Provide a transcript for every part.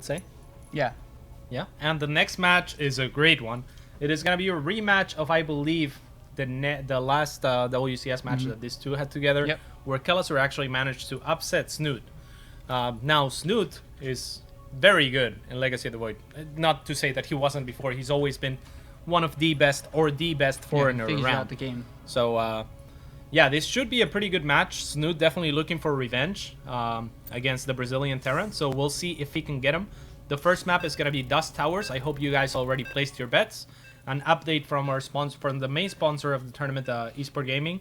say. Yeah. Yeah. And the next match is a great one. It is going to be a rematch of, I believe, the last WCS match that these two had together, where Kelazhur actually managed to upset Snute. Now, Snute is very good in Legacy of the Void. Not to say that he wasn't before. He's always been one of the best or the best foreigner figures around. out the game. So, yeah, this should be a pretty good match. Snute definitely looking for revenge against the Brazilian Terran. So we'll see if he can get him. The first map is going to be Dust Towers. I hope you guys already placed your bets. An update from our sponsor, from the main sponsor of the tournament, Esport Gaming.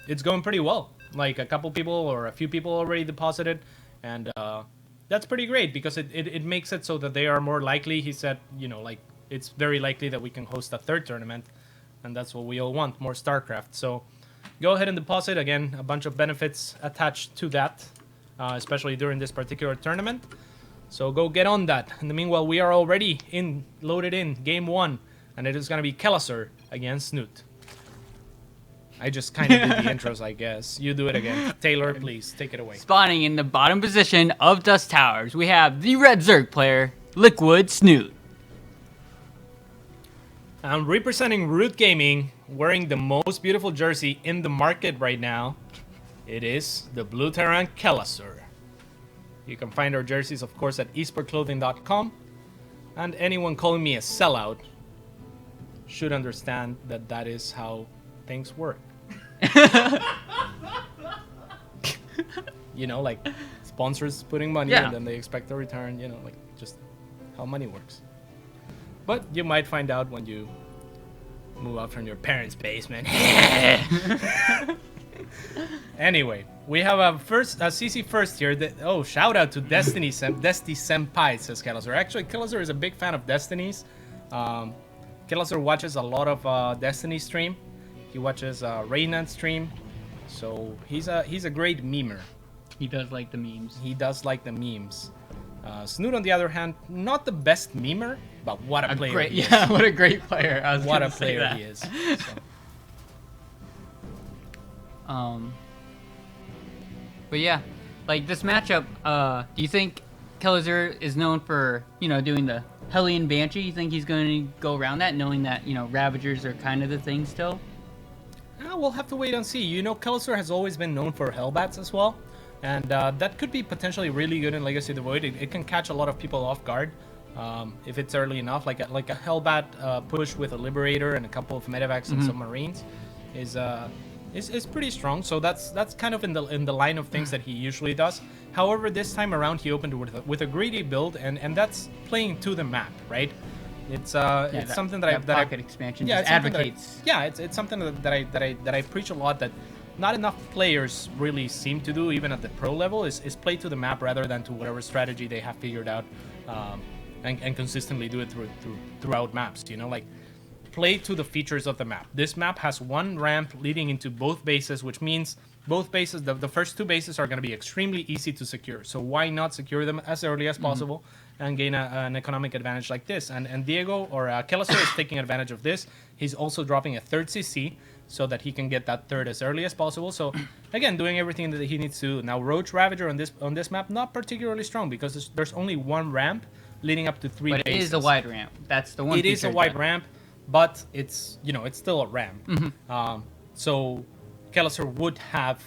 It's going pretty well. Like a couple people or a few people already deposited, and that's pretty great because it makes it so that they are more likely. He said, you know, like it's very likely that we can host a third tournament, and that's what we all want, more StarCraft. So go ahead and deposit. Again, a bunch of benefits attached to that, especially during this particular tournament. So go get on that. In the meanwhile, we are already loaded in game 1. And it is going to be Kelazhur against Snute. I just kind of did the intros, I guess. You do it again. Taylor, please, take it away. Spawning in the bottom position of Dust Towers, we have the Red Zerg player, Liquid Snute. I'm representing Root Gaming, wearing the most beautiful jersey in the market right now. It is the Blue Terran Kelazhur. You can find our jerseys, of course, at esportclothing.com. And anyone calling me a sellout should understand that that is how things work. You know, like sponsors putting money and then they expect a return, you know, like just how money works. But you might find out when you move out from your parents' basement. Anyway, we have a CC first here. Shout out to Destiny Senpai, says Kelazhur. Actually, Kelazhur is a big fan of Destiny's. Kelazhur watches a lot of Destiny stream. He watches Reynant stream. So he's a great memer. He does like the memes. He does like the memes. Snute, on the other hand, not the best memer, but what a player he is. Yeah, what a great player. What a player he is. So. But yeah, like this matchup, do you think Kelazhur is known for, you know, doing the Hellion Banshee? You think he's going to go around that, knowing that, you know, Ravagers are kind of the thing still? We'll have to wait and see. You know, Kelazhur has always been known for Hellbats as well, and that could be potentially really good in Legacy of the Void. It can catch a lot of people off guard if it's early enough. Like a Hellbat push with a Liberator and a couple of medevacs and submarines is pretty strong. So that's kind of in the line of things that he usually does. However, this time around he opened with a greedy build, and that's playing to the map, right? It's something that pocket expansion just advocates. It's something that I preach a lot, that not enough players really seem to do, even at the pro level, is play to the map rather than to whatever strategy they have figured out, and consistently do it throughout maps. You know, like play to the features of the map. This map has one ramp leading into both bases, which means both bases, the first two bases are going to be extremely easy to secure. So why not secure them as early as possible and gain an economic advantage like this? And Diego, or Kelazhur, is taking advantage of this. He's also dropping a third CC so that he can get that third as early as possible. So again, doing everything that he needs to. Now, Roach Ravager on this map, not particularly strong because there's only one ramp leading up to three bases. But it is a wide ramp. That's the one. It is a wide ramp, but it's still a ramp. So Kelazhur would have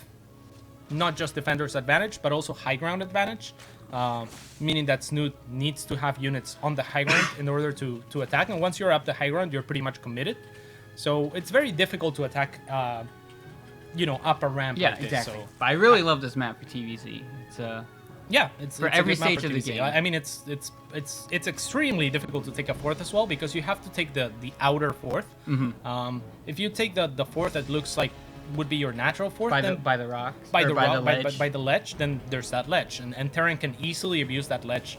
not just defender's advantage, but also high ground advantage, meaning that Snute needs to have units on the high ground in order to attack. And once you're up the high ground, you're pretty much committed. So it's very difficult to attack, up a ramp. Yeah, like this. exactly. So, but I really love this map for TVZ. It's for every stage of the game. I mean, it's extremely difficult to take a fourth as well, because you have to take the outer fourth. If you take the fourth that looks like would be your natural fourth by the rocks, by the ledge, then there's that ledge, and Terran can easily abuse that ledge,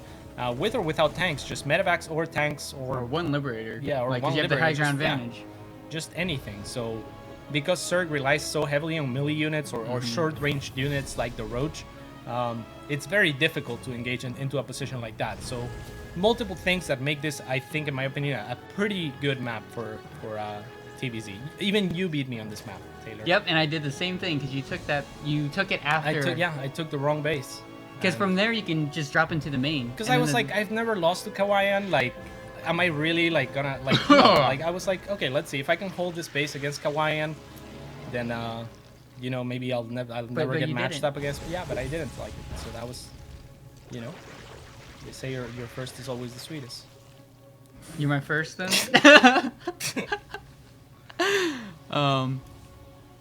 with or without tanks, just medevacs or tanks or one Liberator. Yeah, or like, one you have the high ground advantage. Just anything. So because Zerg relies so heavily on melee units or short-ranged units like the Roach, it's very difficult to engage into a position like that. So multiple things that make this, I think, in my opinion, a pretty good map for TVZ. Even you beat me on this map, Taylor. Yep, and I did the same thing because you took it after. I took the wrong base. Because from there you can just drop into the main. Because and I then was the- like, I've never lost to Kawayan. Like, am I really like gonna like? No. Like I was like, okay, let's see if I can hold this base against Kawayan, then you know, maybe I'll never but get you matched didn't. up against. Yeah, but I didn't like it. So that was, you know, they say your first is always the sweetest. You're my first then.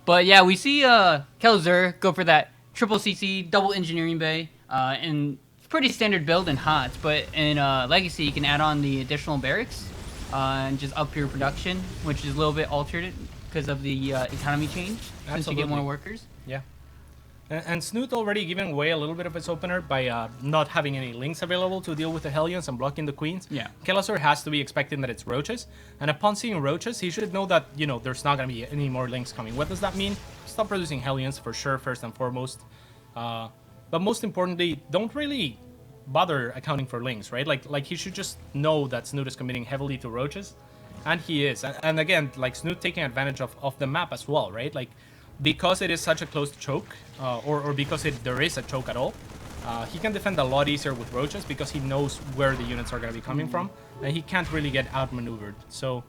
But yeah, we see Kelazhur go for that triple CC double engineering bay, and it's pretty standard build in HOTS. But in Legacy, you can add on the additional barracks and just up your production, which is a little bit altered because of the economy change. Since you get more Absolutely. workers. Yeah. And Snute already giving away a little bit of its opener by not having any links available to deal with the Hellions and blocking the Queens. Yeah. Kelazhur has to be expecting that it's Roaches. And upon seeing Roaches, he should know that, you know, there's not going to be any more links coming. What does that mean? Stop producing Hellions for sure, first and foremost. But most importantly, don't really bother accounting for links, right? Like he should just know that Snute is committing heavily to Roaches. And he is. And again, like Snute taking advantage of the map as well, right? Like, because it is such a close choke, or because there is a choke at all, he can defend a lot easier with Roaches because he knows where the units are going to be coming from, and he can't really get outmaneuvered. So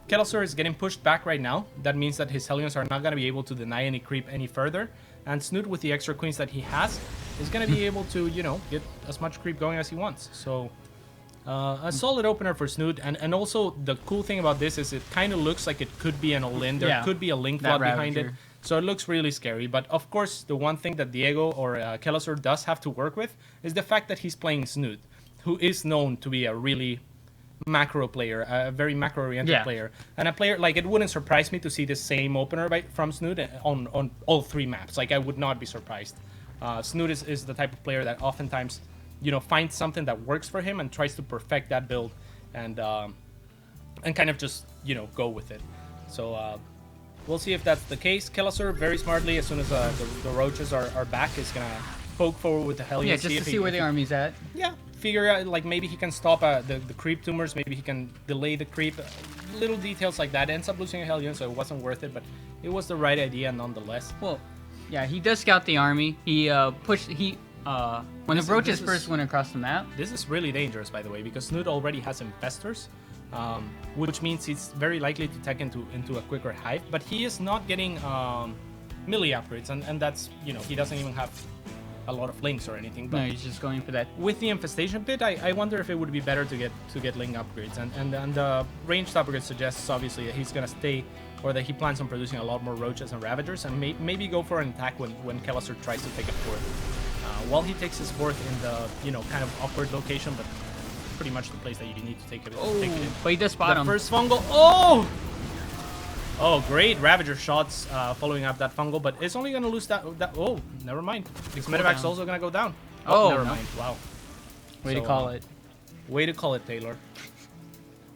Kelazhur is getting pushed back right now. That means that his Hellions are not going to be able to deny any creep any further, and Snute, with the extra queens that he has, is going to be able to, you know, get as much creep going as he wants. So a solid opener for Snute, and also the cool thing about this is it kind of looks like it could be an all-in. There could be a link that plot behind it. Ravager. So it looks really scary. But of course, the one thing that Diego or Kelazhur does have to work with is the fact that he's playing Snute, who is known to be a really macro player, a very macro-oriented player. And a player, like, it wouldn't surprise me to see the same opener from Snute on all three maps. Like, I would not be surprised. Snute is the type of player that oftentimes, you know, finds something that works for him and tries to perfect that build and kind of just, you know, go with it. So we'll see if that's the case. Kelazhur, very smartly, as soon as the Roaches are back, is going to poke forward with the Hellions. Yeah, just to see where the army's at. Yeah, figure out, like, maybe he can stop the creep tumors, maybe he can delay the creep. Little details like that. Ends up losing a Hellion, so it wasn't worth it, but it was the right idea nonetheless. Well, yeah, he does scout the army. He when the Roaches first went across the map. This is really dangerous, by the way, because Snute already has infestors, which means he's very likely to tech into a quicker hive, but he is not getting melee upgrades, and that's, you know, he doesn't even have a lot of links or anything. But No, he's just going for that. with the infestation pit, I wonder if it would be better to get link upgrades, and the ranged upgrade suggests obviously that he's gonna stay, or that he plans on producing a lot more Roaches and Ravagers, and maybe go for an attack when Kelazhur tries to take a fourth. While he takes his fourth in the, you know, kind of awkward location, but pretty much the place that you need to take it in. But he does spot The him. first fungal. Oh, great Ravager shots following up that fungal, but it's only going to lose that. Oh, never mind. His medevac's down. also going to go down. Oh, never no. mind. Wow. Way to So, call it. Way to call it, Taylor.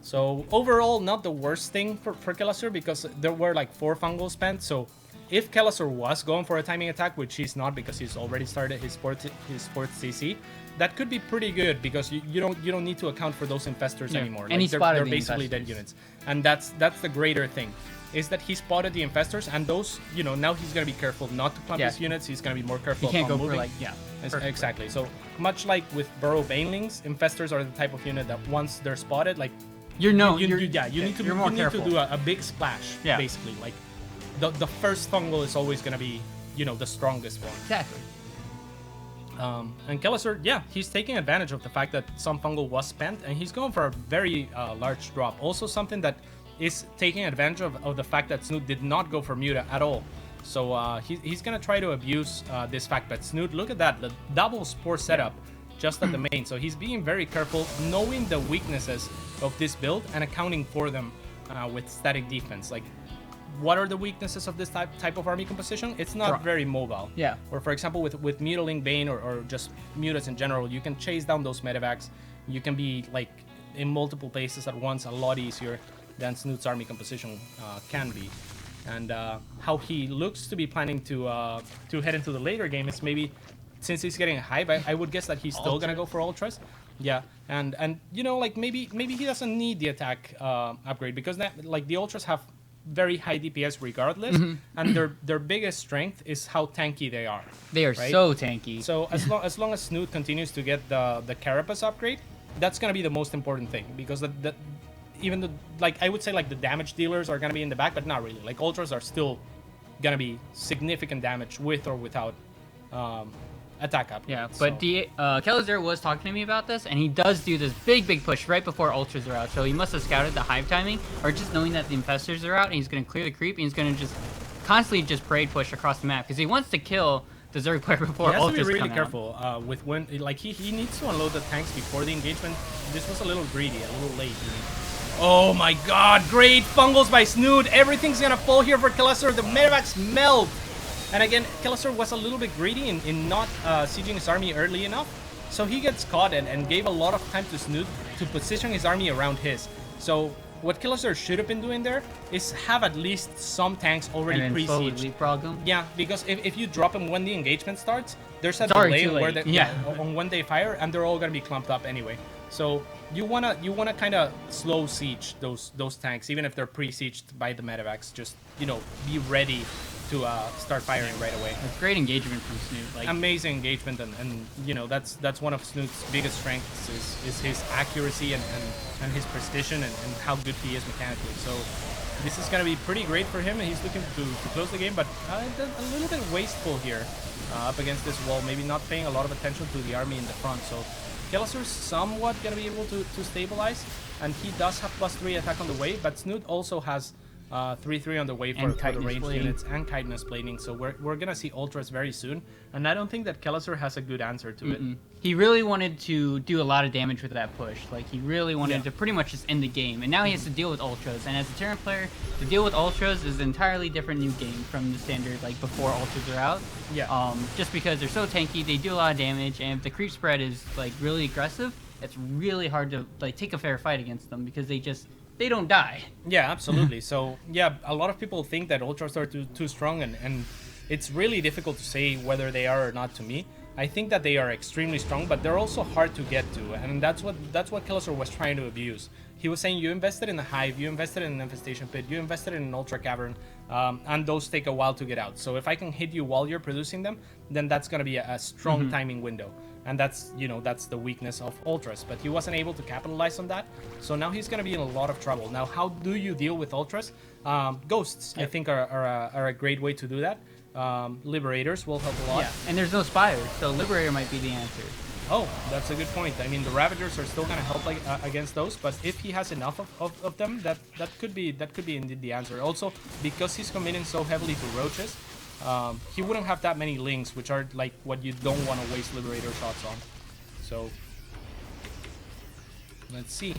So overall, not the worst thing for Kelazhur, because there were like 4 fungals spent. So if Kelazhur was going for a timing attack, which he's not because he's already started his fourth CC, that could be pretty good, because you don't need to account for those infestors anymore. And he spotted they're the basically infestors. dead units, and that's the greater thing, is that he spotted the infestors, and those, you know, now he's gonna be careful not to clump his units. He's gonna be more careful. He can't upon go for moving. perfect. Exactly. So much like with Burrow Banelings, infestors are the type of unit that once they're spotted, like you need to do a big splash. Basically, like the first fungal is always gonna be, you know, the strongest one. Exactly. And Kelazhur, yeah, he's taking advantage of the fact that some fungal was spent, and he's going for a very large drop. Also, something that is taking advantage of the fact that Snute did not go for Muta at all. So he's gonna try to abuse this fact. But Snute, look at that, the double spore setup just at the main. So he's being very careful, knowing the weaknesses of this build and accounting for them with static defense. Like, what are the weaknesses of this type of army composition? It's not very mobile. Yeah. Or for example, with Mutaling Bane or just Mutas in general, you can chase down those medevacs. You can be like in multiple places at once a lot easier than Snute's army composition can be. And how he looks to be planning to head into the later game is maybe, since he's getting a hive, I would guess that he's still gonna go for ultras. Yeah, and you know, like maybe he doesn't need the attack upgrade, because that, like, the ultras have very high DPS regardless, and their biggest strength is how tanky they are. They are right? so tanky. So as long as Snute continues to get the Carapace upgrade, that's gonna be the most important thing, because even the, like, I would say like the damage dealers are gonna be in the back, but not really. Like ultras are still gonna be significant damage with or without attack upgrades. Yeah, but Kelazhur was talking to me about this, and he does do this big push right before ultras are out. So he must have scouted the hive timing, or just knowing that the infestors are out, and he's going to clear the creep, and he's going to just constantly just parade push across the map, because he wants to kill the Zerg player before ultras come out. He has to be really careful with when, like, he needs to unload the tanks before the engagement. This was a little greedy, a little late. Oh my god, great fungals by Snute. Everything's gonna fall here for Kelazhur. The medevacs melt. And again, Kelazhur was a little bit greedy in not sieging his army early enough. So he gets caught and gave a lot of time to Snute to position his army around his. So what Kelazhur should have been doing there is have at least some tanks already pre-sieged. Yeah, because if you drop them when the engagement starts, there's a delay where on when they fire, and they're all gonna be clumped up anyway. So you wanna kind of slow siege those tanks, even if they're pre-sieged by the medevacs. Just, you know, be ready to start firing right away. It's great engagement from Snute. Like, amazing engagement, and you know, that's one of Snute's biggest strengths is his accuracy and his precision and how good he is mechanically. So this is gonna be pretty great for him, and he's looking to close the game, but a little bit wasteful here up against this wall, maybe not paying a lot of attention to the army in the front. So Kelazhur's somewhat gonna be able to stabilize, and he does have +3 attack on the way, but Snute also has 3-3 on the way for the ranged units and chitinous plating, so we're gonna see ultras very soon, and I don't think that Kelazhur has a good answer to it. He really wanted to do a lot of damage with that push. Like, he really wanted to pretty much just end the game, and now he has to deal with ultras. And as a Terran player, to deal with ultras is an entirely different new game from the standard, like, before ultras are out. Yeah. Just because they're so tanky, they do a lot of damage, and if the creep spread is like really aggressive, it's really hard to like take a fair fight against them, because they don't die. Yeah, absolutely. So yeah, a lot of people think that ultras are too strong, and it's really difficult to say whether they are or not. To me, I think that they are extremely strong, but they're also hard to get to, and that's what Kelazhur was trying to abuse. He was saying, you invested in the hive, you invested in an infestation pit, you invested in an ultra cavern, and those take a while to get out. So if I can hit you while you're producing them, then that's going to be a strong timing window. And that's, you know, that's the weakness of ultras, but he wasn't able to capitalize on that. So now he's going to be in a lot of trouble. Now, how do you deal with ultras? Ghosts, I think, are a great way to do that. Liberators will help a lot. Yeah, and there's no spires, so Liberator might be the answer. Oh, that's a good point. I mean, the Ravagers are still going to help against those, but if he has enough of them, that could be indeed the answer. Also, because he's committing so heavily to roaches, he wouldn't have that many links, which are like what you don't want to waste Liberator shots on. So let's see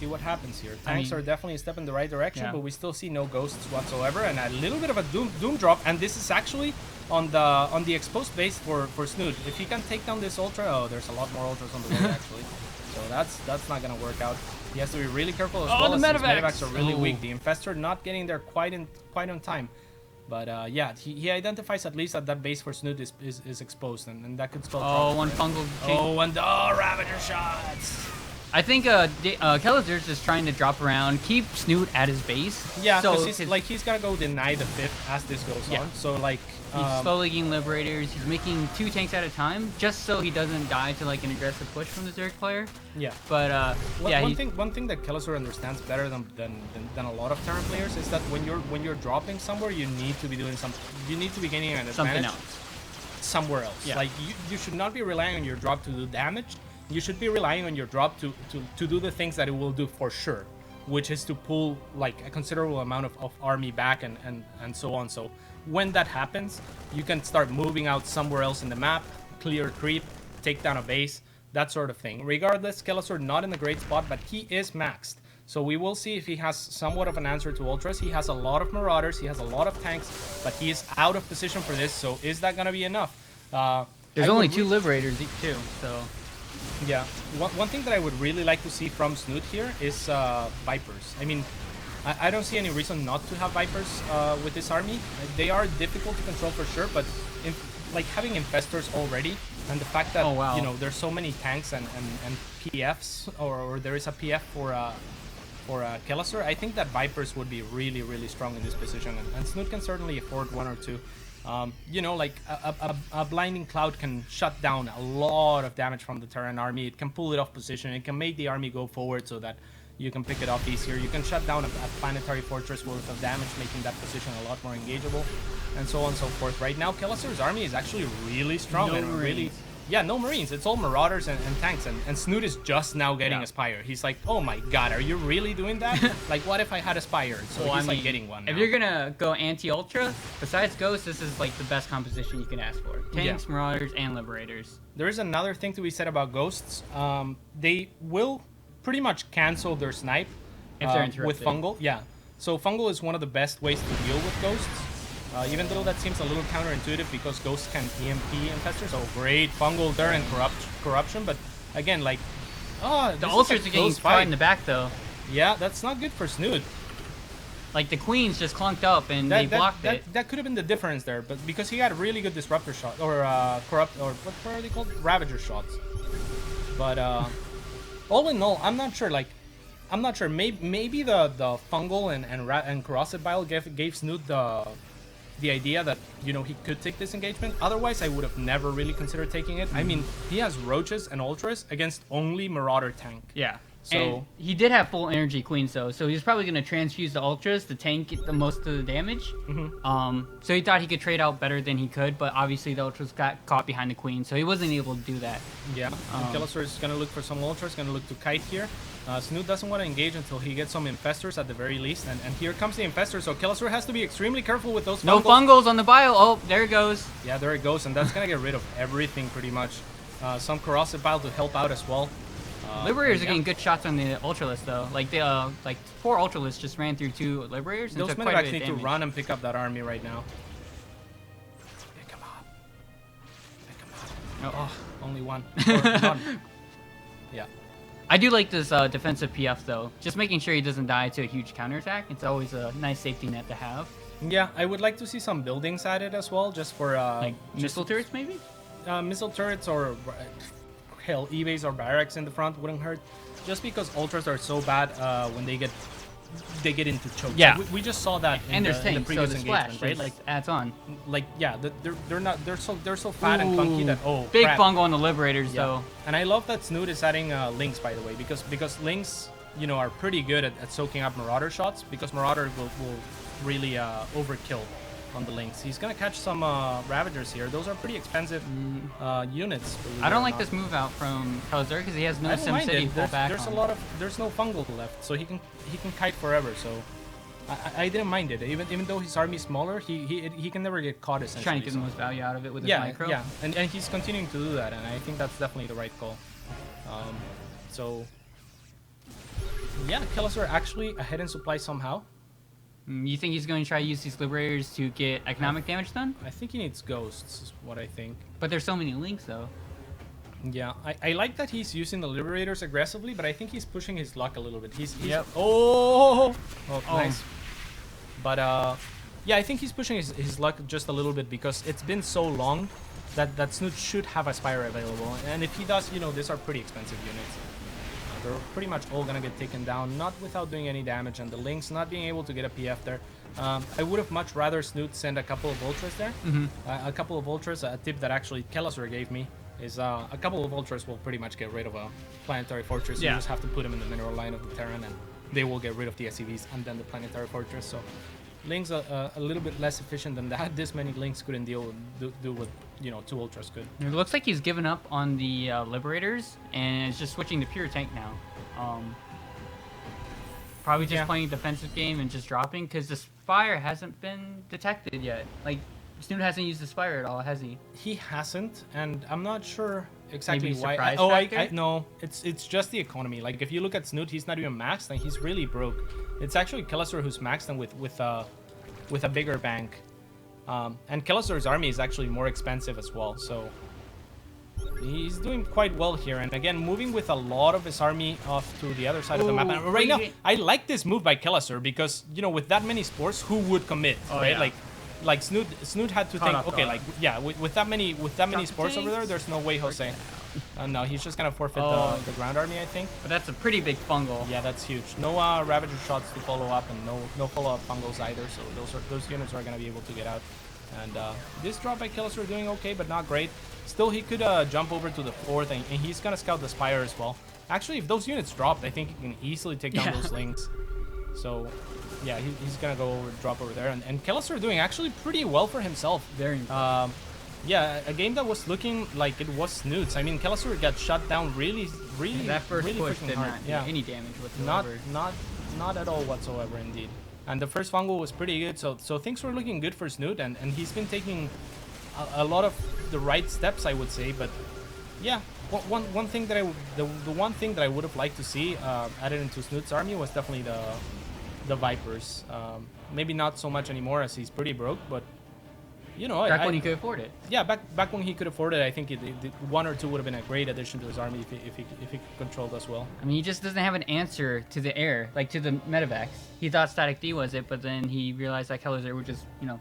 what happens here. Tanks are definitely a step in the right direction, but we still see no ghosts whatsoever, and a little bit of a doom drop. And this is actually on the exposed base for Snute. If he can take down this ultra, there's a lot more ultras on the way actually. So that's not gonna work out. He has to be really careful as well. The As medevacs are really weak. The infestor not getting there quite on time. But yeah, he identifies at least that base for Snute is exposed, and that could spell trouble. One fungal. And Ravager shots. I think Kelazhur's just trying to drop around, keep Snute at his base. Yeah, because he's gonna go deny the 5th as this goes on. So like he's slowly getting Liberators. He's making 2 tanks at a time, just so he doesn't die to like an aggressive push from the Zerg player. Yeah. But one thing that Kelazhur understands better than a lot of Terran players is that when you're dropping somewhere, you need to be doing something. You need to be gaining an advantage somewhere else. Yeah. Like you should not be relying on your drop to do damage. You should be relying on your drop to do the things that it will do for sure, which is to pull like a considerable amount of army back and so on. So when that happens, you can start moving out somewhere else in the map, clear creep, take down a base, that sort of thing. Regardless, Kelazhur not in a great spot, but he is maxed. So we will see if he has somewhat of an answer to ultras. He has a lot of marauders, he has a lot of tanks, but he is out of position for this. So is that gonna be enough? There's only 2 Liberators too, so. Yeah, one thing that I would really like to see from Snute here is Vipers. I mean, I don't see any reason not to have Vipers with this army. They are difficult to control for sure, but like having Infestors already, and the fact that you know there's so many tanks and PFs, or there is a PF for Kelazhur. I think that Vipers would be really, really strong in this position, and Snute can certainly afford one or two. You know, like a Blinding Cloud can shut down a lot of damage from the Terran army. It can pull it off position. It can make the army go forward so that you can pick it up easier. You can shut down a Planetary Fortress worth of damage, making that position a lot more engageable, and so on and so forth. Right now, Kelazhur's army is actually really strong and really... Yeah, no Marines. It's all Marauders and tanks, and Snute is just now getting a Spire. He's like, oh my god, are you really doing that? Like, what if I had a Spire? So well, he's like getting one now. If you're gonna go anti-Ultra, besides Ghost, this is like the best composition you can ask for. Tanks, Marauders, and Liberators. There is another thing to be said about Ghosts. They will pretty much cancel their snipe if they're interrupted. With Fungal. Yeah, so Fungal is one of the best ways to deal with Ghosts. Even though that seems a little counterintuitive because Ghosts can EMP Infestors. Oh, great Fungal there and Corruption. But again, like, the Ultras are getting caught in the back though. Yeah, that's not good for Snute. Like the Queens just clunked up and they blocked it. That could have been the difference there, but because he had really good Disruptor shot or what are they called? Ravager shots. But all in all, I'm not sure. Like, I'm not sure. Maybe the Fungal and Corrosive Bile gave Snute the idea that, you know, he could take this engagement. Otherwise, I would have never really considered taking it. I mean, he has Roaches and Ultras against only Marauder tank. Yeah. So and he did have full energy Queens though, so he's probably going to transfuse the Ultras to tank the most of the damage. So he thought he could trade out better than he could, but obviously the Ultras got caught behind the Queen, so he wasn't able to do that. Yeah, Kelazhur is going to look for some Ultras, going to look to kite here. Snute doesn't want to engage until he gets some Infestors at the very least, and here comes the Infestor, so Kelazhur has to be extremely careful with those Fungals. No Fungals on the Bile. Oh, there it goes. Yeah, there it goes, and that's going to get rid of everything pretty much. Some Corrosive Bile to help out as well. Liberators are getting good shots on the Ultralisk though. Like the 4 Ultralisks just ran through 2 Liberators and those took quite a bit need of to damage. run and pick up that army right now. Pick him up. Pick him up. Oh, only one. None. Yeah. I do like this defensive PF though. Just making sure he doesn't die to a huge counterattack. It's always a nice safety net to have. Yeah, I would like to see some buildings added as well, just for like missile turrets maybe. Missile turrets or hell, eBays or barracks in the front wouldn't hurt. Just because Ultras are so bad when they get into chokes. Yeah, we just saw that in the previous engagement, splash, right? Like adds on. Like yeah, they're so fat and funky that big crap. Fungal on the Liberators though. And I love that Snute is adding Lynx, by the way, because Lynx, you know, are pretty good at soaking up Marauder shots, because Marauder will really overkill on the Lynx. He's gonna catch some Ravagers here. Those are pretty expensive units. I don't like this move out from Kelazhur because he has no SimCity to fall back on. There's no Fungal left, so he can kite forever. So I didn't mind it. Even though his army is smaller, he can never get caught essentially. Trying to get the most value out of it with his micro. Yeah, and he's continuing to do that, and I think that's definitely the right call. So yeah, Kelazhur actually ahead in supply somehow. You think he's going to try to use these Liberators to get economic damage done? I think he needs Ghosts, is what I think. But there's so many links, though. Yeah, I like that he's using the Liberators aggressively, but I think he's pushing his luck a little bit. He's yep. Oh, nice. But yeah, I think he's pushing his luck just a little bit because it's been so long that Snute should have a Spire available. And if he does, you know, these are pretty expensive units. They're pretty much all gonna get taken down, not without doing any damage, and the Lynx not being able to get a PF there. I would have much rather Snute send a couple of Ultras there. A couple of Ultras, a tip that actually Kelazhur gave me, is a couple of Ultras will pretty much get rid of a Planetary Fortress. Yeah. You just have to put them in the mineral line of the Terran, and they will get rid of the SCVs and then the Planetary Fortress. So Lynx a little bit less efficient than that. This many Lynx couldn't do what, you know, 2 Ultras could. It looks like he's given up on the Liberators and is just switching to pure tank now. Probably just playing a defensive game and just dropping because the Spire hasn't been detected yet. Like, Snute hasn't used the Spire at all, has he? He hasn't, and I'm not sure exactly Maybe why. surprise No, it's just the economy. Like, if you look at Snute, he's not even maxed, and he's really broke. It's actually Kelazhur who's maxed and with a bigger bank. And Kelazhur's army is actually more expensive as well, so he's doing quite well here. And again, moving with a lot of his army off to the other side of the map. And right now, I like this move by Kelazhur because, you know, with that many spores, who would commit, right? Yeah. Like Snute had to think, okay, like, yeah, with that many spores over there, there's no way Jose. No, he's just gonna forfeit Oh. the ground army, I think. But that's a pretty big fungal. Yeah, that's huge. No Ravager shots to follow up, and no follow-up fungals either. So those units are gonna be able to get out. And this drop by Kelazhur doing okay, but not great. Still, he could jump over to the 4th, and he's gonna scout the Spire as well. Actually, if those units dropped, I think he can easily take down those links. So, yeah, he's gonna go over, drop over there, and Kelazhur doing actually pretty well for himself. Very impressive. Yeah, a game that was looking like it was Snoots. I mean, Kelazhur got shut down really That first really push freaking did hard. not do Yeah, any damage whatsoever. not at all whatsoever, indeed. And the first fungal was pretty good, so things were looking good for Snute, and he's been taking a lot of the right steps, I would say. But yeah, one thing that the one thing that I would have liked to see added into Snute's army was definitely the Vipers. Maybe not so much anymore as he's pretty broke, but you know, Back when he could afford it. yeah, back when he could afford it, I think one or two would have been a great addition to his army if he could control us well. I mean, he just doesn't have an answer to the air, like to the medevacs. He thought Static D was it, but then he realized that Kelazhur would just, you know,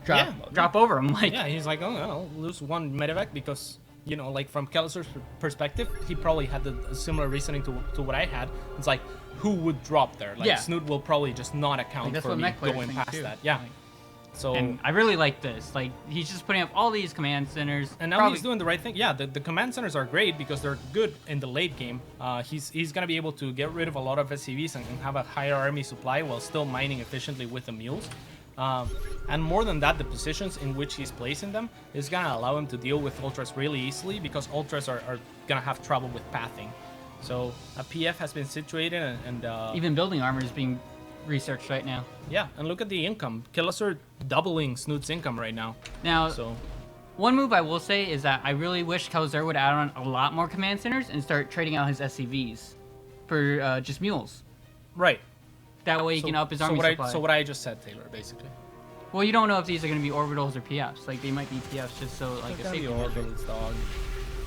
drop over him. Like, Yeah, he's like, oh, I'll lose one medevac because, you know, like from Kelazhur's perspective, he probably had a similar reasoning to what I had. It's like, who would drop there? Like, Yeah. Snute will probably just not account that's for what me mech players going think past too. that. Yeah. Like, So and I really like this. Like, he's just putting up all these command centers. and now he's doing the right thing. Yeah, the command centers are great because they're good in the late game. He's gonna be able to get rid of a lot of SCVs and have a higher army supply while still mining efficiently with the mules. And more than that, the positions in which he's placing them is gonna allow him to deal with ultras really easily because ultras are gonna have trouble with pathing. So a PF has been situated and Even building armor is being researched right now. yeah, and look at the income. Kelazhur doubling Snute's income right now. Now, So one move I will say is that I really wish Kelazhur would add on a lot more command centers and start trading out his SCVs for just mules. right. That way he can up his army supply. So what I just said, Taylor, basically. Well, you don't know if these are going to be orbitals or PFs. Like, they might be PFs just so, like, a They're gonna safety be measure. orbitals, dog.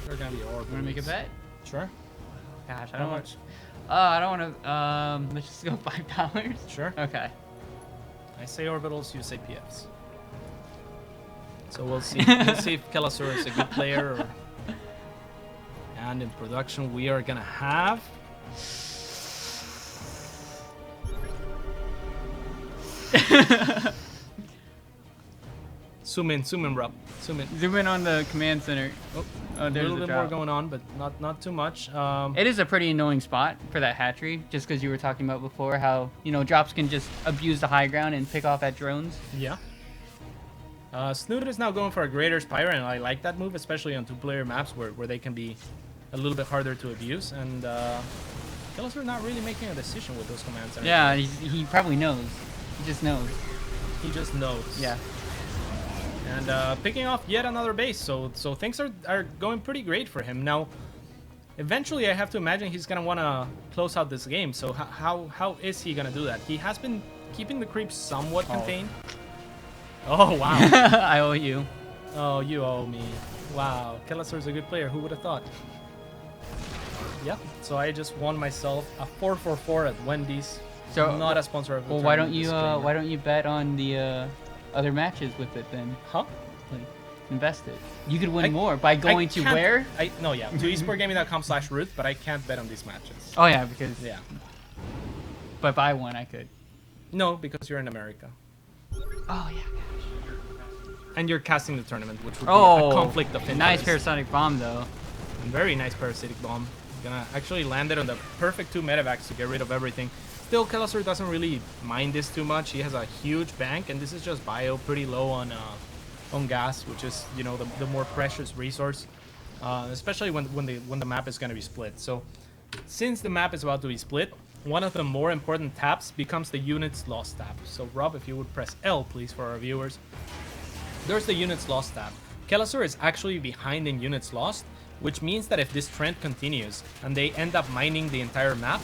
They're gonna be orbitals. You want to make a bet? Sure. Gosh, I How don't much? I don't want to. Let's just go $5. Sure. Okay. I say orbitals, you say PFs. So we'll see. We'll see if Kelazhur is a good player. Or... And in production, we are gonna have. Zoom in, Rob. Zoom in. Zoom in on the command center. Oh, Oh, a there's little the bit more drop. going on, but not too much. It is a pretty annoying spot for that hatchery, just because you were talking about before how, you know, drops can just abuse the high ground and pick off at drones. Yeah. Snute is now going for a greater Spire, and I like that move, especially on two-player maps where they can be a little bit harder to abuse. And Kelazhur not really making a decision with those commands. Yeah, he probably knows. He just knows. He just knows. Yeah. And picking off yet another base, so things are going pretty great for him. Now, eventually I have to imagine he's going to want to close out this game, so how is he going to do that? He has been keeping the creeps somewhat contained. Oh, wow. I owe you. Oh, you owe me. Wow, Kelazhur's a good player, who would have thought? Yeah, so I just won myself a 444 at Wendy's. So, not a sponsor of the Well, why tournament, disclaimer. don't you bet on the other matches with it then? Huh? Like, invest it. You could win I- more by going to can't- where? No, yeah, to esportgaming.com/Ruth, but I can't bet on these matches. Oh yeah, because Yeah. But if I won, I could. No, because you're in America. Oh yeah. And you're casting the tournament, which would be Oh, a conflict of interest. nice parasonic bomb though. Very nice parasitic bomb. Gonna actually land it on the perfect 2 medevacs to get rid of everything. Still, Kelazhur doesn't really mind this too much. He has a huge bank, and this is just bio, pretty low on gas, which is, you know, the more precious resource, especially when the map is gonna be split. So, since the map is about to be split, one of the more important tabs becomes the units lost tab. So, Rob, if you would press L, please, for our viewers. There's the units lost tab. Kelazhur is actually behind in units lost, which means that if this trend continues and they end up mining the entire map,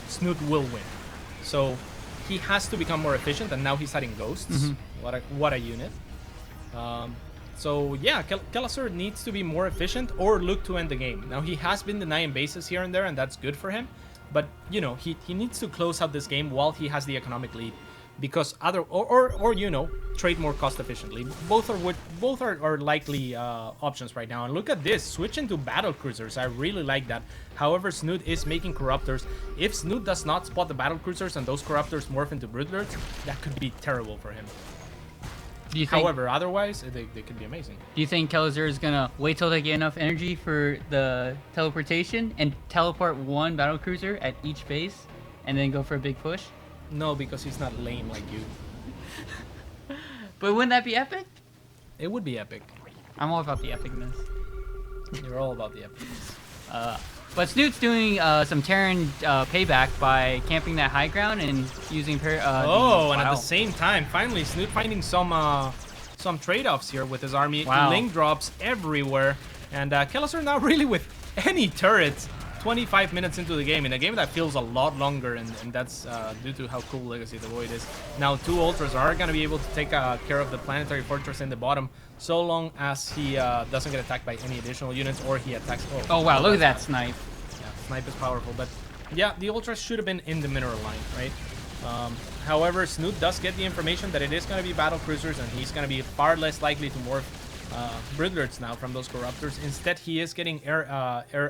Snute will win. So he has to become more efficient, and now he's adding ghosts. What a unit. So yeah, Kelazhur needs to be more efficient or look to end the game. Now he has been denying bases here and there, and that's good for him. But you know, he needs to close out this game while he has the economic lead. because or you know, trade more cost efficiently. Both are likely options right now. And look at this, switch into battle cruisers. I really like that. However, Snute is making corruptors. If Snute does not spot the battle cruisers and those corruptors morph into broodlords, that could be terrible for him. Do you think, However, otherwise, they could be amazing. do you think Kelazhur is gonna wait till they get enough energy for the teleportation and teleport one battle cruiser at each base, and then go for a big push? No, because he's not lame like you. But wouldn't that be epic? It would be epic. I'm all about the epicness. You're all about the epicness. But Snoot's doing some Terran payback by camping that high ground and using and at the same time, finally, Snute finding some trade-offs here with his army. Wow. Link drops everywhere, and Kelazhur now really with any turrets. 25 minutes into the game, in a game that feels a lot longer, and that's due to how cool Legacy of the Void is. Now, 2 Ultras are going to be able to take care of the Planetary Fortress in the bottom, so long as he doesn't get attacked by any additional units, or he attacks... Oh wow, look at that snipe. Yeah, snipe is powerful, but yeah, the Ultras should have been in the mineral line, right? However, Snute does get the information that it is going to be battle cruisers, and he's going to be far less likely to morph broodlords now from those corruptors. Instead, he is getting air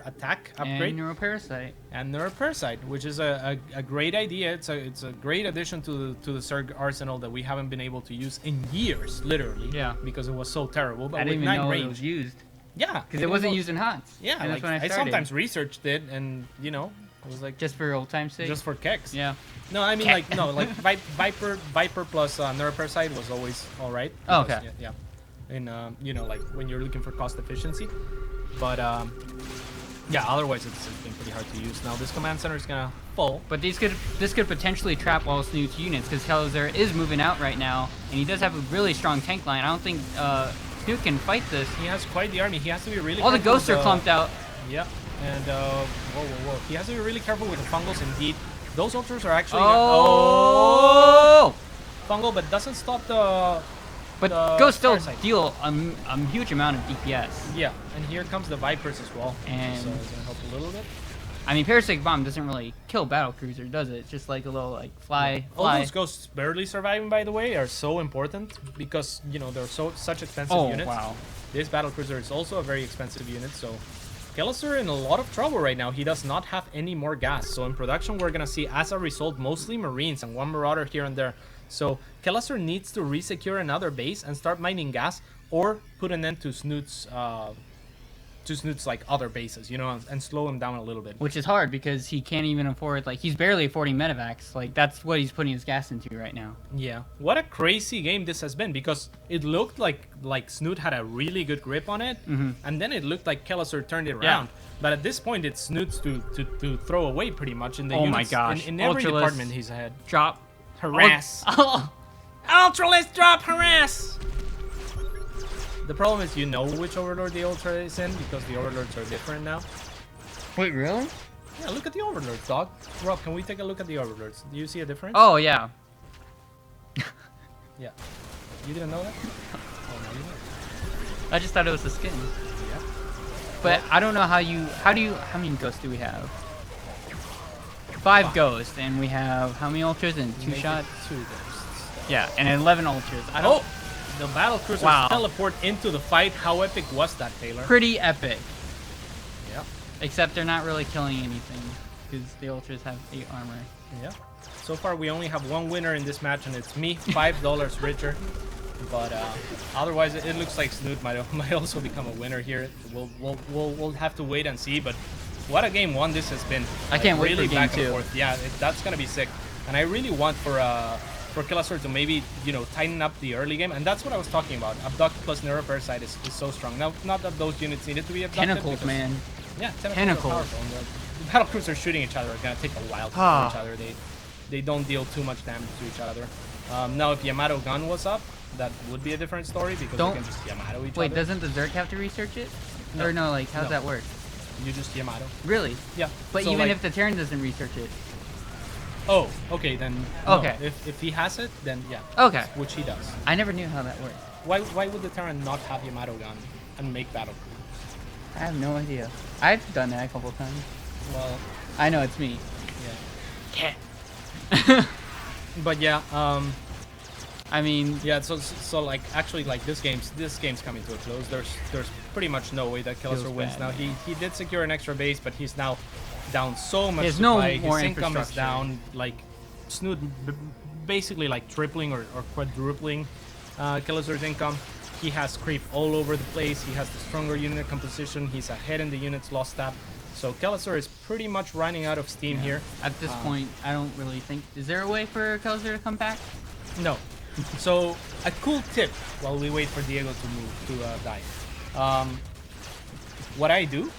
attack upgrade And Neuroparasite, which is a great idea. It's a great addition to the Zerg arsenal that we haven't been able to use in years, literally. Yeah. Because it was so terrible. But I didn't with even 9 know range, it was used. yeah, Because it wasn't used in HOTS. Yeah, And that's like, when I I started. sometimes researched it, and you know, I was like, Just for old time's sake? just for keks. Yeah. No, I mean like no, like Viper plus Neuroparasite was always all right. Oh, because, okay. Yeah. And you know, like when you're looking for cost efficiency, but yeah, otherwise it's been pretty hard to use. Now this command center is gonna full. But this could potentially trap all Snoot's units, because Kelazhur is moving out right now, and he does have a really strong tank line. I don't think Snute can fight this. He has quite the army. He has to be really All the careful ghosts are with clumped out. Yeah, and whoa. He has to be really careful with the fungals. Indeed, those ultras are actually Oh! fungal, but doesn't stop the. But the ghosts still parasite. deal a huge amount of DPS. Yeah, and here comes the Vipers as well. And- so it's gonna help a little bit. I mean, Parasitic Bomb doesn't really kill Battlecruiser, does it? It's just like a little like fly. All those ghosts barely surviving, by the way, are so important because you know they're such expensive Oh units. wow! This battlecruiser is also a very expensive unit, so Kelazhur in a lot of trouble right now. He does not have any more gas, so in production we're gonna see as a result mostly Marines and one Marauder here and there. So Kelazhur needs to resecure another base and start mining gas, or put an end to Snoot's like other bases, you know, and slow him down a little bit. Which is hard because he can't even afford, like, he's barely affording medevacs. Like, that's what he's putting his gas into right now. Yeah, what a crazy game this has been, because it looked like Snute had a really good grip on it, and then it looked like Kelazhur turned it around. But at this point, it's Snoot's to throw away pretty much in the Oh units. my gosh. In every Ultralisk. department he's ahead. Drop. Harass. Oh. Ultralisk drop harass! The problem is you know which Overlord the Ultra is in, because the Overlords are different now. Wait, really? Yeah, look at the Overlords, dog. Rob, can we take a look at the Overlords? Do you see a difference? Oh, yeah. Yeah. You didn't know that? Oh, no, you know. I just thought it was a skin. Yeah. But I don't know how many ghosts do we have? 5 ghosts, and we have how many ultras and 2 Make it shots? 2 ghosts. Yeah, and 11 ultras. I don't. Oh! The battle cruisers Wow. teleport into the fight. How epic was that, Taylor? Pretty epic. Yeah. Except they're not really killing anything, because the ultras have 8 armor. Yeah. So far, we only have one winner in this match, and it's me, $5 richer. But otherwise, it looks like Snute might also become a winner here. We'll have to wait and see. But what a game 1 this has been. I can't wait really for game back and 2. forth. Yeah, that's gonna be sick. And I really want for Kelazhur to maybe, you know, tighten up the early game, and that's what I was talking about. Abduct plus Neuroparasite is so strong. Now, not that those units needed to be abducted. Tentacles, because, man. Yeah, Tentacles. tentacles are powerful. And the battle cruisers shooting each other are gonna take a while to kill each other. They don't deal too much damage to each other. Now, if Yamato gun was up, that would be a different story, because Don't- you can just Yamato each Wait, other. doesn't the Zerg have to research it? No. Or no, like, how's No. that work? You just Yamato. Really? Yeah. But So, even like- if the Terran doesn't research it. Oh, okay, then. No. Okay. If he has it, then yeah. Okay. Which he does. I never knew how that worked. Why would the Terran not have Yamato gun and make battle cruisers? I have no idea. I've done that a couple times. Well, I know it's me. yeah. But yeah, I mean, yeah. So like actually like this game's coming to a close. There's pretty much no way that Feels Kelazhur wins bad, now. man. He did secure an extra base, but he's now down so much There's supply. no more His income is infrastructure. down. Like Snute basically like tripling or quadrupling Kelazhur's income. He has creep all over the place. He has the stronger unit composition. He's ahead in the units lost stat. So Kelazhur is pretty much running out of steam here. At this point, I don't really think. Is there a way for Kelazhur to come back? No. So a cool tip while we wait for Diego to die. What I do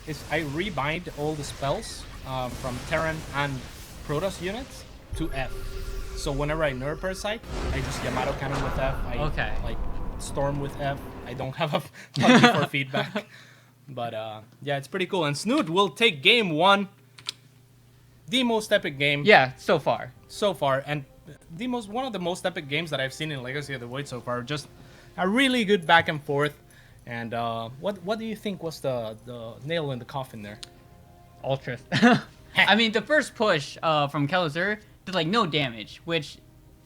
is I rebind all the spells from Terran and Protoss units to F. So whenever I nerf per site, I just Yamato cannon with F. I Okay. like Storm with F. I don't have a button for feedback. But yeah, it's pretty cool. And Snute will take game one. The most epic game Yeah, so far. so far, and one of the most epic games that I've seen in Legacy of the Void so far. Just a really good back and forth. And what do you think was the nail in the coffin there? Ultras. I mean, the first push from Kelazhur did like no damage, which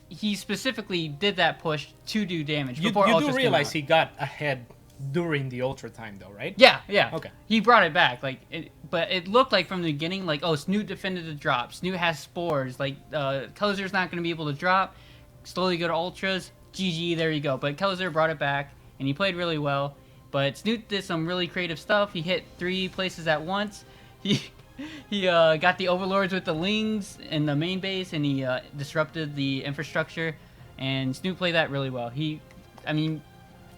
he specifically did that push to do damage You before do Ultras came realize out. he got ahead during the Ultra time, though, right? Yeah, yeah. Okay. He brought it back, but it looked like from the beginning, like, oh, Snute defended the drop. Snute has spores. Like, Kelazhur's not going to be able to drop. Slowly go to Ultras. GG, there you go. But Kelazhur brought it back, and he played really well. But Snute did some really creative stuff. He hit 3 places at once. He got the Overlords with the Lings in the main base, and he disrupted the infrastructure. And Snute played that really well. I mean,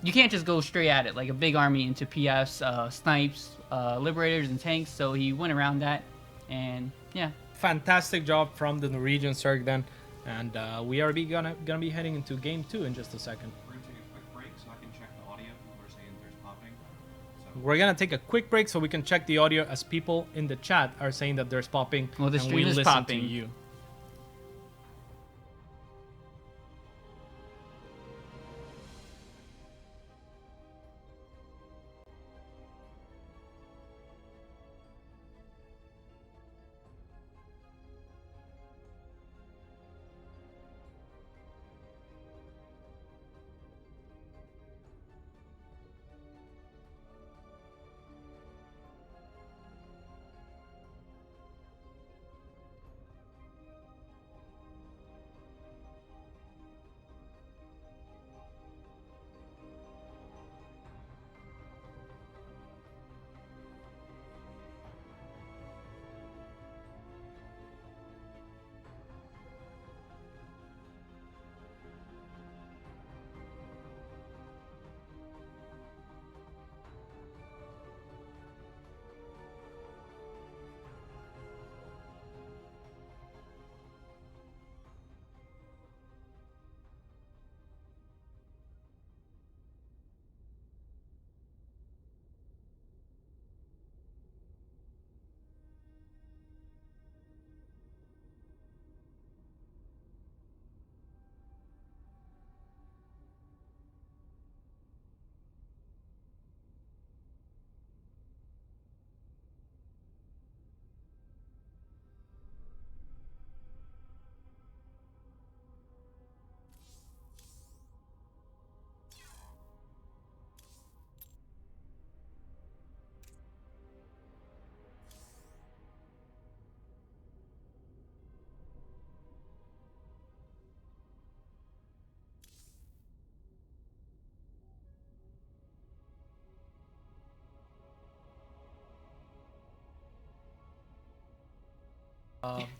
you can't just go straight at it like a big army into PFs, snipes, liberators, and tanks. So he went around that, and yeah. Fantastic job from the Norwegian Zerg then, and we are gonna be heading into game 2 in just a second. We're gonna take a quick break so I can check the audio. We're saying there's popping. So We're gonna take a quick break so we can check the audio, as people in the chat are saying that there's popping. Well, the and stream we is listen popping. to you.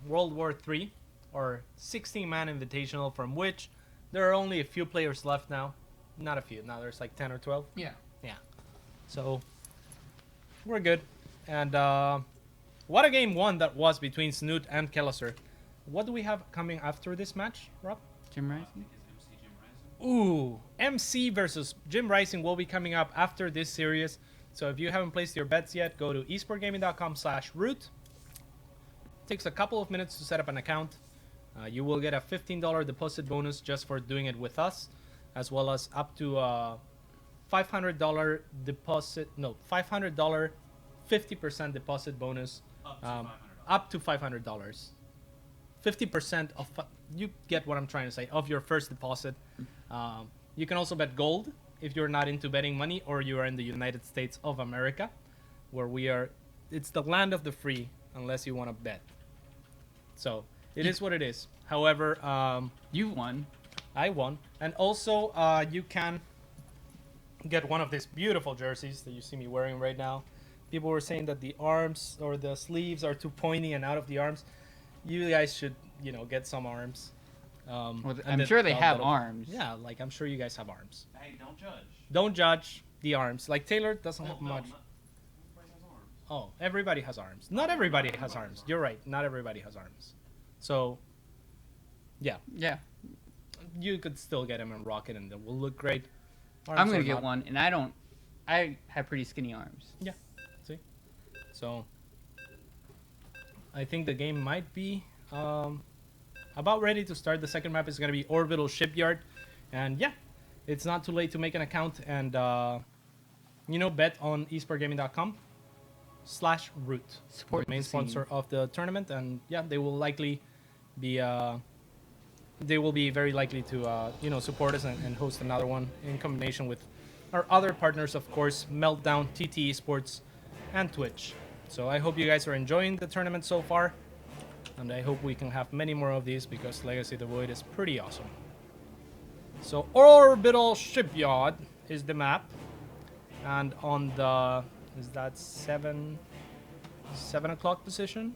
World War III, or 16-man invitational, from which there are only a few players left now. Not a few. Now there's like 10 or 12. Yeah. Yeah. So we're good. And what a game one that was between Snute and Kelazhur. What do we have coming after this match, Rob? Jim I Rising? think it's MC Jim Rising. Ooh, MC versus Jim Rising will be coming up after this series. So if you haven't placed your bets yet, go to esportgaming.com/root. Takes a couple of minutes to set up an account. You will get a $15 deposit bonus just for doing it with us, as well as up to $500 deposit. No, $500 50% deposit bonus. Up to $500. Up to $500. 50% of you get what I'm trying to say of your first deposit. You can also bet gold if you're not into betting money or you are in the United States of America, where we are. It's the land of the free unless you want to bet. So it is what it is. However, You won. I won, and also you can get one of these beautiful jerseys that you see me wearing right now. People were saying that the arms or the sleeves are too pointy and out of the arms. You guys should, get some arms. Well, And I'm sure they have little- arms. Yeah, like I'm sure you guys have arms. Hey, don't judge. Don't judge the arms. Like Taylor doesn't Well, have no, much. everybody has arms. Oh, everybody has arms. Not everybody has arms. You're right. Not everybody has arms. So, yeah, Yeah. you could still get them and rock it, and it will look great. I'm Arms gonna or get not. one, and I have pretty skinny arms. Yeah. See? So I think the game might be about ready to start. The second map is going to be Orbital Shipyard. And yeah, it's not too late to make an account and, bet on esportgaming.com/root. Support the main the scene. sponsor of the tournament. And yeah, they will likely be... they will be very likely to, support us and host another one in combination with our other partners, of course, Meltdown, TT Esports, and Twitch. So I hope you guys are enjoying the tournament so far, and I hope we can have many more of these because Legacy of the Void is pretty awesome. So Orbital Shipyard is the map, and on the is that 7 o'clock position,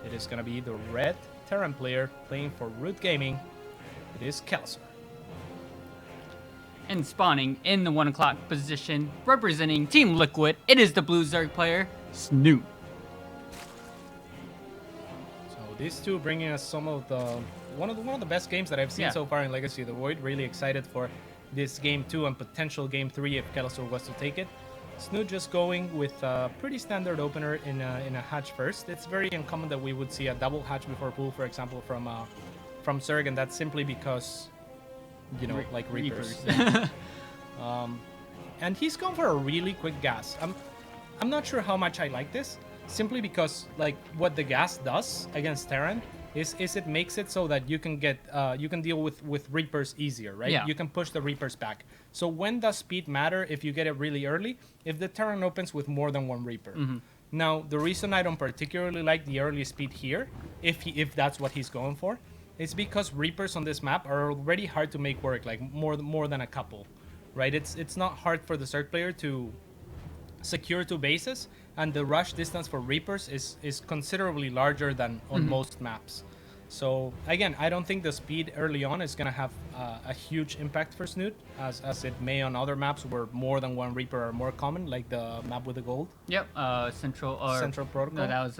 it is gonna be the red Terran player playing for Root Gaming. It is Kelazhur. And spawning in the 1 o'clock position, representing Team Liquid, it is the Blue Zerg player, Snute. So these two bringing us some of the one of the best games that I've seen Yeah. so far in Legacy of the Void. Really excited for this game 2 and potential game 3 if Kelazhur was to take it. Snute just going with a pretty standard opener in a hatch first. It's very uncommon that we would see a double hatch before pool, for example, from Zerg, and that's simply because like Reapers. And he's gone for a really quick gas. I'm not sure how much I like this, simply because like what the gas does against Terran is it makes it so that you can get you can deal with Reapers easier, right? Yeah. You can push the Reapers back. So when does speed matter if you get it really early? If the Terran opens with more than one Reaper. Now the reason I don't particularly like the early speed here, if that's what he's going for, is because Reapers on this map are already hard to make work, like more than a couple, right? It's not hard for the Zerg player to secure 2 bases, and the rush distance for Reapers is considerably larger than on most maps. So again, I don't think the speed early on is gonna have a huge impact for Snute, as it may on other maps where more than one Reaper are more common, like the map with the gold. Yep, Central Protocol. No, that was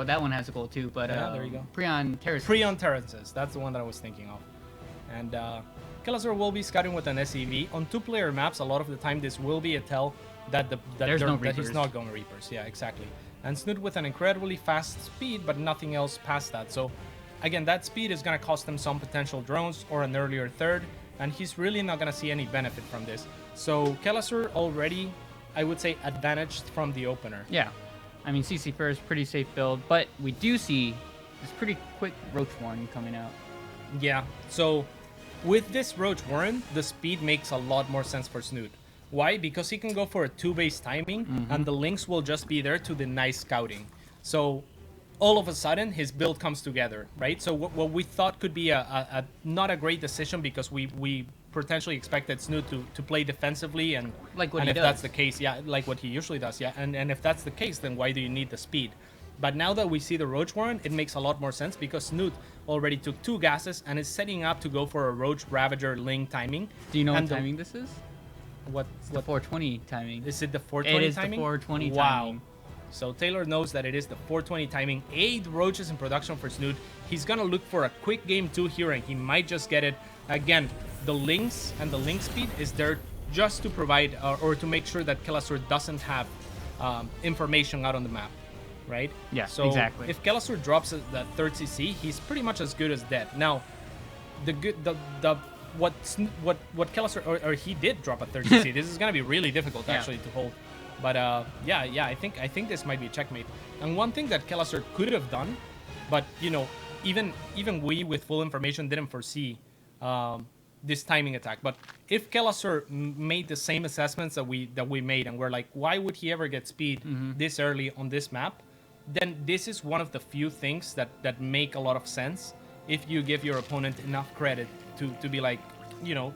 that one has a goal too, but Yeah, there you go. Prion Terrace. Pre-on Terrances, that's the one that I was thinking of. And Kelazhur will be scouting with an SEV. On 2-player maps, a lot of the time this will be a tell that that he's Reapers. not going Reapers. Yeah, exactly. And Snute with an incredibly fast speed, but nothing else past that. So again, that speed is going to cost him some potential drones or an earlier third, and he's really not going to see any benefit from this. So Kelazhur already, I would say, advantaged from the opener. Yeah, I mean CC first, pretty safe build, but we do see this pretty quick Roach Warren coming out. Yeah, so with this Roach Warren, the speed makes a lot more sense for Snute. Why? Because he can go for a 2-base timing, and the links will just be there to deny scouting. So all of a sudden, his build comes together, right? So what we thought could be a not a great decision, because we potentially expected Snute to play defensively, and Like what and he if does. that's the case, yeah, like what he usually does, yeah. And if that's the case, then why do you need the speed? But now that we see the Roach Warren, it makes a lot more sense, because Snute already took 2 gases and is setting up to go for a Roach Ravager Ling timing. Do you know And what timing this is? What The 420 timing. is it? The 420 It is the timing? 420 wow. timing. So Taylor knows that it is the 420 timing. 8 roaches in production for Snute. He's gonna look for a quick game 2 here, and he might just get it. Again, the links and the link speed is there just to provide or to make sure that Kelazhur doesn't have information out on the map, right? Yeah, so exactly. If Kelazhur drops the 3rd CC, he's pretty much as good as dead. Now, what Kelazhur, or he did drop a 3rd CC. This is gonna be really difficult Yeah. actually to hold. But I think this might be a checkmate. And one thing that Kelazhur could have done, but even we with full information didn't foresee this timing attack. But if Kelazhur made the same assessments that we made, and we're like, why would he ever get speed this early on this map? Then this is one of the few things that make a lot of sense if you give your opponent enough credit to be like, you know,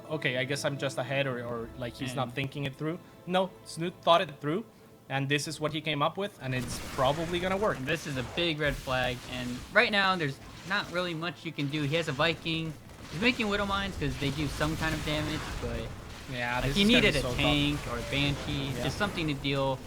okay, I guess I'm just ahead, or like he's not thinking it through. No, Snute thought it through, and this is what he came up with, and it's probably gonna work. This is a big red flag, and right now there's not really much you can do. He has a Viking. He's making Widow Mines because they do some kind of damage, but Yeah, like he needed a tank or a Banshee, just something to deal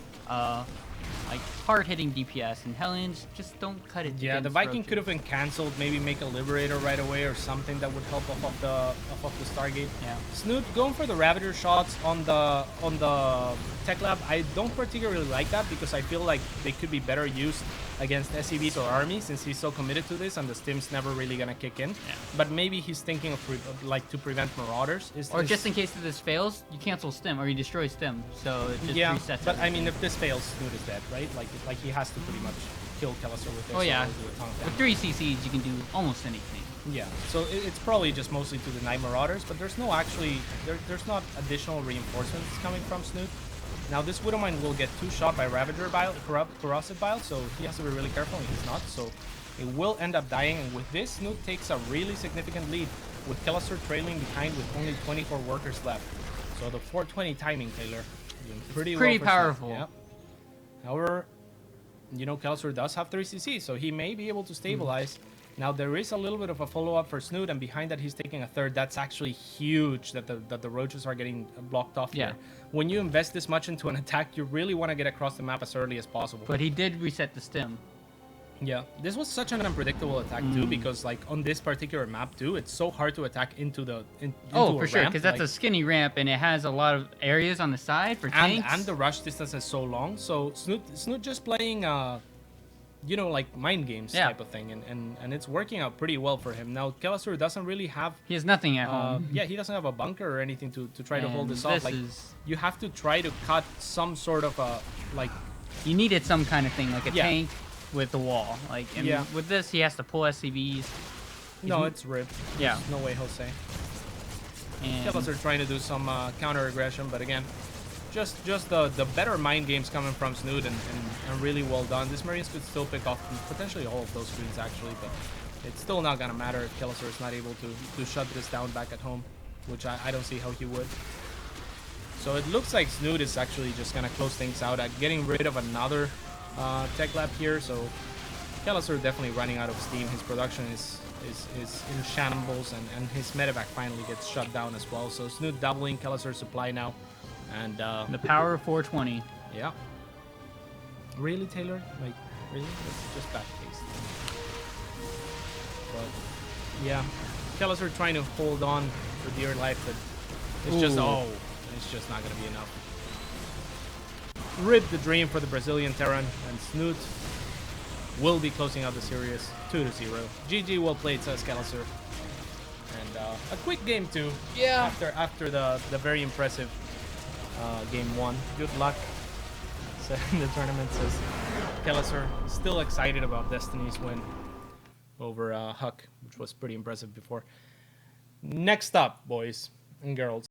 like hard-hitting DPS, and Hellions just don't cut it. Yeah, the Viking could have been cancelled. Maybe make a Liberator right away or something that would help off of the Stargate. Yeah. Snute going for the Ravager shots on the Tech Lab. I don't particularly like that because I feel like they could be better used against SCVs or army, since he's so committed to this and the stim's never really gonna kick in. Yeah. But maybe he's thinking of like to prevent Marauders. Or just in case this fails, you cancel stim or you destroy stim, so it just resets. But I mean, if this fails, Snute is dead, right? Like he has to pretty much kill Kelazhur with this. Oh yeah. With With 3 CCs, you can do almost anything. Yeah, so it's probably just mostly to deny Marauders, but there's no actually, there's not additional reinforcements coming from Snute. Now this Widowmine will get 2 shot by Ravager Bile, Corrosive Bile, so he has to be really careful, and he's not, so it will end up dying, and with this, Snute takes a really significant lead, with Kelazhur trailing behind with only 24 workers left. So the 420 timing, Taylor, pretty powerful. Yeah. However, you know, Kelazhur does have 3 CC, so he may be able to stabilize. Now there is a little bit of a follow-up for Snute, and behind that he's taking a third. That's actually huge that the roaches are getting blocked off here. When you invest this much into an attack, you really want to get across the map as early as possible. But he did reset the stim. Yeah, this was such an unpredictable attack too, because like on this particular map too, it's so hard to attack into the into for sure, because that's a skinny ramp and it has a lot of areas on the side for tanks. And the rush distance is so long, so Snute just playing you know, like mind games type of thing, and it's working out pretty well for him. Now Kelazhur doesn't really have, he has nothing at home. Yeah, he doesn't have a bunker or anything to try to hold this off. Like you have to try to cut some sort of a like, you needed some kind of thing like a tank with the wall. Like, and with this he has to pull SCVs. No, it's ripped. Yeah, there's no way Jose. And Kelazhur trying to do some counter aggression, but again, just the better mind games coming from Snute, and really well done. This Marines could still pick off potentially all of those screens actually, but it's still not gonna matter if Kelazhur is not able to shut this down back at home, which I don't see how he would. So it looks like Snute is actually just gonna close things out at getting rid of another Tech Lab here. So Kelazhur definitely running out of steam. His production is in shambles, and his medevac finally gets shut down as well. So Snute doubling Kelazhur's supply now. And the power of 420. Yeah. Really, Taylor? Like, really? It's just bad taste. But yeah, Kelazhur trying to hold on for dear life, but it's just it's just not gonna be enough. Rip the dream for the Brazilian Terran, and Snute will be closing out the series 2-0. GG, well played, says Kelazhur. And a quick game too. Yeah. After the very impressive game 1. Good luck. So in the tournament, says Kelazhur. Still excited about Destiny's win over Huck, which was pretty impressive before. Next up, boys and girls.